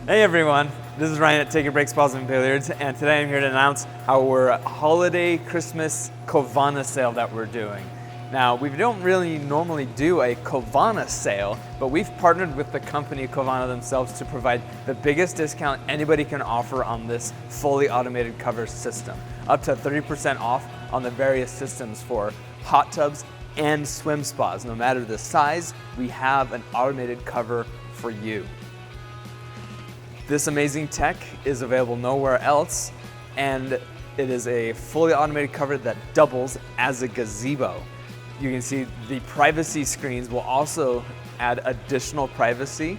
Hey everyone, this is Ryan at Take a Break Spas and Billiards, and today I'm here to announce our holiday Christmas Covana sale that we're doing. Now, we don't really normally do a Covana sale, but we've partnered with the company Covana themselves to provide the biggest discount anybody can offer on this fully automated cover system. Up to 30% off on the various systems for hot tubs and swim spas. No matter the size, we have an automated cover for you. This amazing tech is available nowhere else, and it is a fully automated cover that doubles as a gazebo. You can see the privacy screens will also add additional privacy,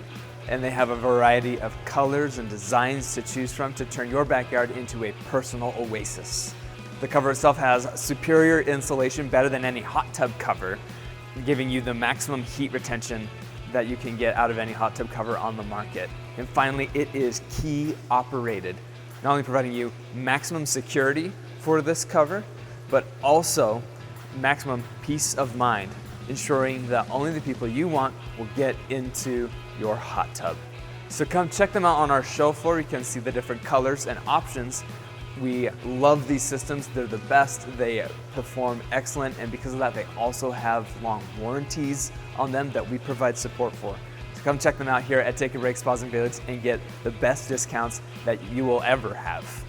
and they have a variety of colors and designs to choose from to turn your backyard into a personal oasis. The cover itself has superior insulation, better than any hot tub cover, giving you the maximum heat retention that you can get out of any hot tub cover on the market. And finally, it is key operated, not only providing you maximum security for this cover, but also maximum peace of mind, ensuring that only the people you want will get into your hot tub. So come check them out on our show floor. You can see the different colors and options. We love these systems. They're the best. They perform excellent, and because of that, they also have long warranties on them that we provide support for. So come check them out here at Take a Break Spas and Billiards and get the best discounts that you will ever have.